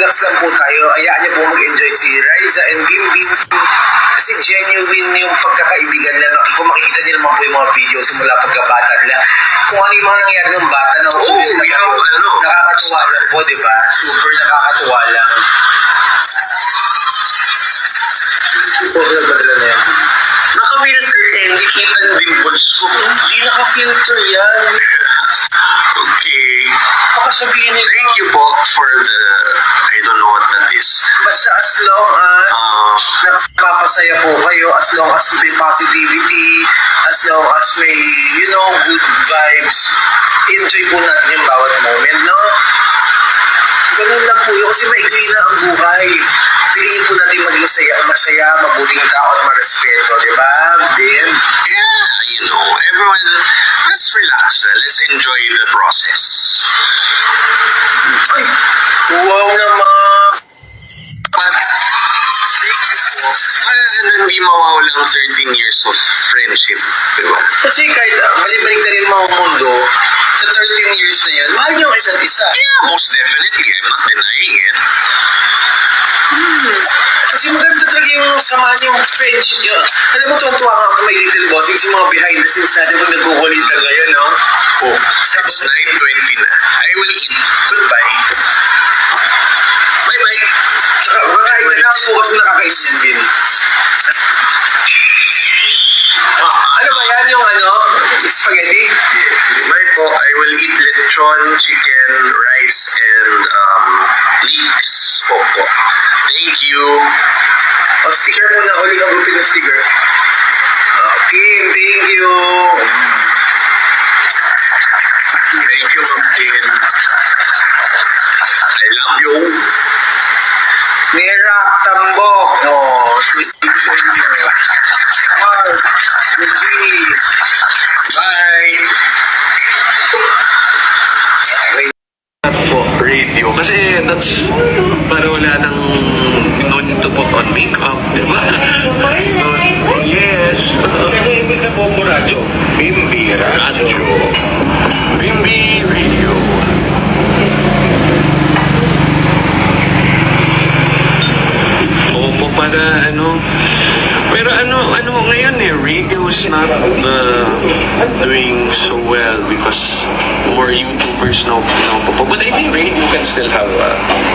relax lang po tayo. Hayaan niyo po mag-enjoy si Riza and Bimbim. Kasi genuine yung pagkakaibigan nila. Kung makikita nila naman po yung mga video simula pagkabata nila. Kung ano yung mga nangyari ng bata na nakakatuwa lang po, di ba? Super nakakatuwa lang. Po sila badala na yan. Naka-filter eh, hindi kita ng dimples ko. Hindi naka-filter yan. Okay. Baka sabihin nila. Thank you po for the, I don't know what that is. Basta as long as napapasaya po kayo, as long as may positivity, as long as may, good vibes, enjoy po natin yung bawat moment, no? Ganun lang po yun kasi maikli na ang buhay. Piliin po natin maging masaya, mabuting tao at marespeto, di ba? Then, yeah, everyone, let's relax. Let's enjoy the process. ay, wow naman. Hindi mawawala ang 13 years of friendship, di ba? Kasi kahit balik na rin mga mundo, sa 13 years na yun, mahal niyo ang isa't isa. Yeah, most definitely. I'm not denying it. Kasi maganda talaga yung samahan yung friendship nyo. Alam mo, tuwang-tuwa nga ako may little bossing yung mga behind the scenes natin kung nagkukulit ka ngayon, no? Oh, it's 9:20 na. I will eat. Goodbye. Bye-bye. Makain na lang po kasi nakakaisin yan din. Ano ba yan yung spaghetti? Marco, I will eat lechon, chicken, rice, and leeks. Opo. Thank you. O, sticker muna. Uling ang gupin ng sticker. Okay, thank you. Thank you, Ma'am Jane. I love you. Nera Tambok. Oh, sweet po niyo. Mark, Luigi. Bye. Po, radio. Kasi that's para wala nang no need to put on makeup, di ba? Yes. Ito sa Bobo Radyo. Bimbi Radio. Bimbi Radio. Opo, para pero ngayon radio is not doing so well because more YouTubers know po. But I think radio can still have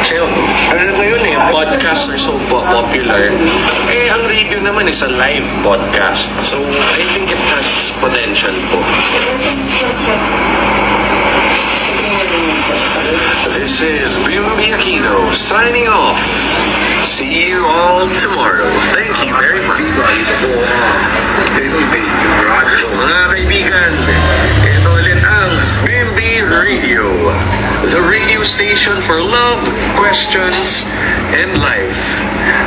kasi ngayon podcasts are so popular. Ang radio naman is a live podcast. So I think it has potential po. This is Bimbi Aquino signing off. See you all tomorrow. Thank you very much. Bimbi Radio. Mga kaibigan, ito ulit ang Bimbi Radio. The radio station for love, questions, and life.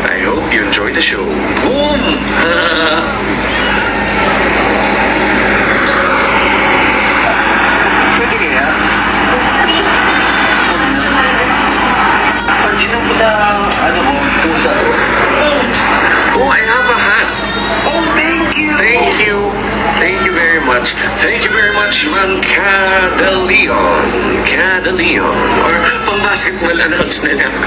I hope you enjoy the show. Boom! Oh, I have a hat. Oh, thank you. Thank you. Thank you very much. Thank you very much, Juan Cadaleon. Or pang-basketball announce na lang.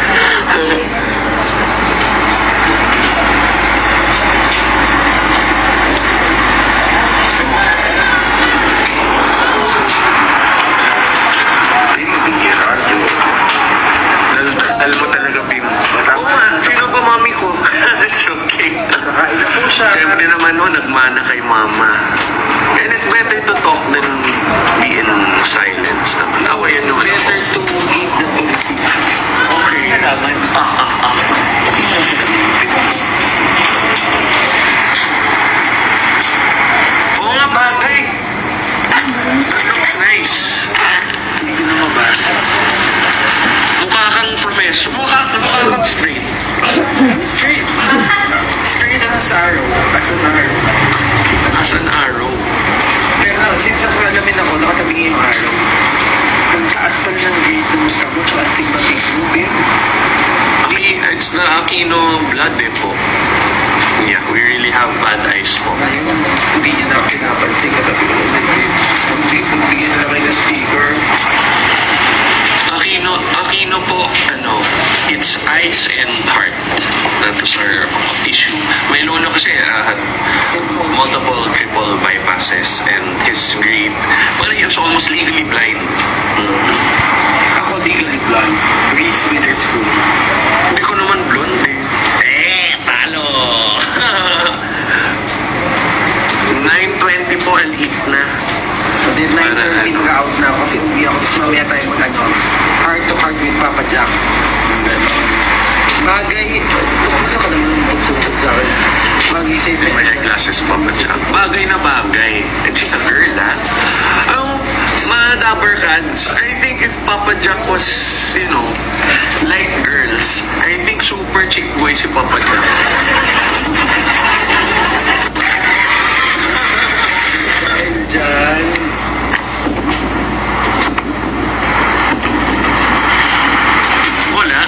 Alam mo talaga, Bim. Sino ba mami ko? Joking. Kakain na po siya. Siyempre naman nagmana kay mama. And it's better to talk than be in silence naman. Awayan nyo. Better to eat than to receive. Okay. Naman. Oo nga, bagay. That looks nice. Hindi ko na mabasa. Mukha kang professor. Mukha kang straight. Straight. Straight as arrow. As an arrow. As an arrow. Pero since nasa alamin ako, nakatabingin yung arrow. Ang taas pa rin ng grade ng magkabot, plastic ba tingin? It's the Aquino blood po. Yeah, we really have bad eyes po. Ngayon, hindi niya na pinapansin katabi ko. Kung bigyan na kayo ng sticker. Aquino po, it's eyes and heart. That was our issue. My lolo kasi had multiple triple bypasses and his grade, well, he was almost legally blind. Ako legally blonde. Reese Witherspoon. Hindi ko naman blonde eh. Talo! 9:20 po, and hit na. So then 9:30 mag-out na ako kasi uwi ako. Tapos mamaya tayo mag-ano, heart to heart with Papa Jack. Bagay, basta ka naman tugtugtog sa akin. Bagay sa ito. May eyeglasses pa ba siya? Bagay na bagay. And she's a girl, ha? Mga Dapper Cats, I think if Papa Jack was, you know, like girls, I think super chick boy si Papa Jack. Diyan. Wala.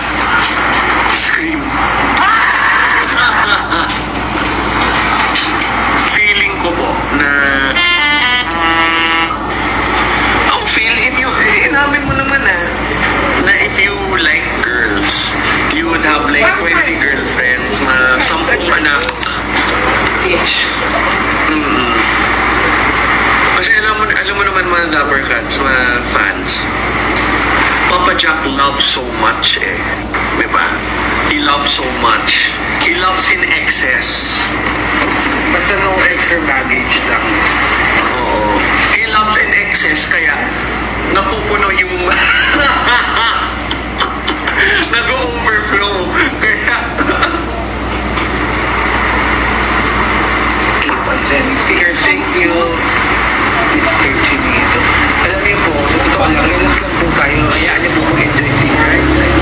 Scream. Feeling ko po na inamin mo naman na if you like girls, you would have like 20 girlfriends na 10 anak each. Kasi alam mo naman mga Dapper Cats, mga fans, Papa Jack loves so much eh. Diba? He loves so much. He loves in excess. Basta no extra baggage lang. Oo. He loves in excess, kaya napupuno yung nag-overflow. Kaya Keep on sending sticker. Thank you. It's clear chinito. Alam niyo po, sa totoo lang, relax lang po tayo. Hayaan niyo po mag-enjoy si right side.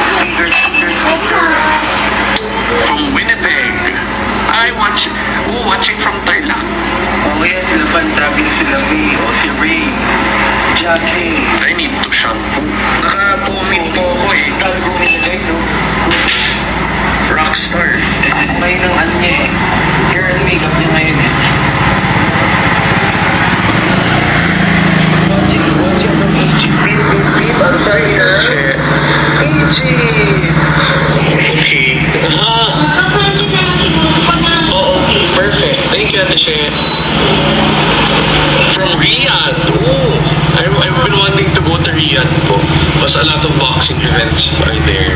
Sticker, sticker, sticker. from Winnipeg. Watching from Tarlac. Oh, yan, sila Fantabio, sila Ray, o si Ray, Jackie. I need to shampoo. Naka-pomade po ako eh. Tago mo nilagay, no? Rockstar. May nang ano niya eh. Hair and makeup niya ngayon eh. Watching from AG. Beep, beep, beep. Ang sorry na. AG! Okay. Oo, perfect. Thank you, Ate She. From Riyadh. Oh, I've been wanting to go to Riyadh po. Because a lot of boxing events are there.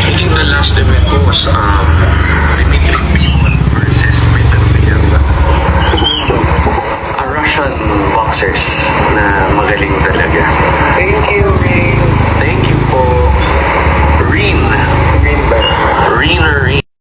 I think the last event ko was Dimitri Bivol versus Peter Riyadh. Russian boxers.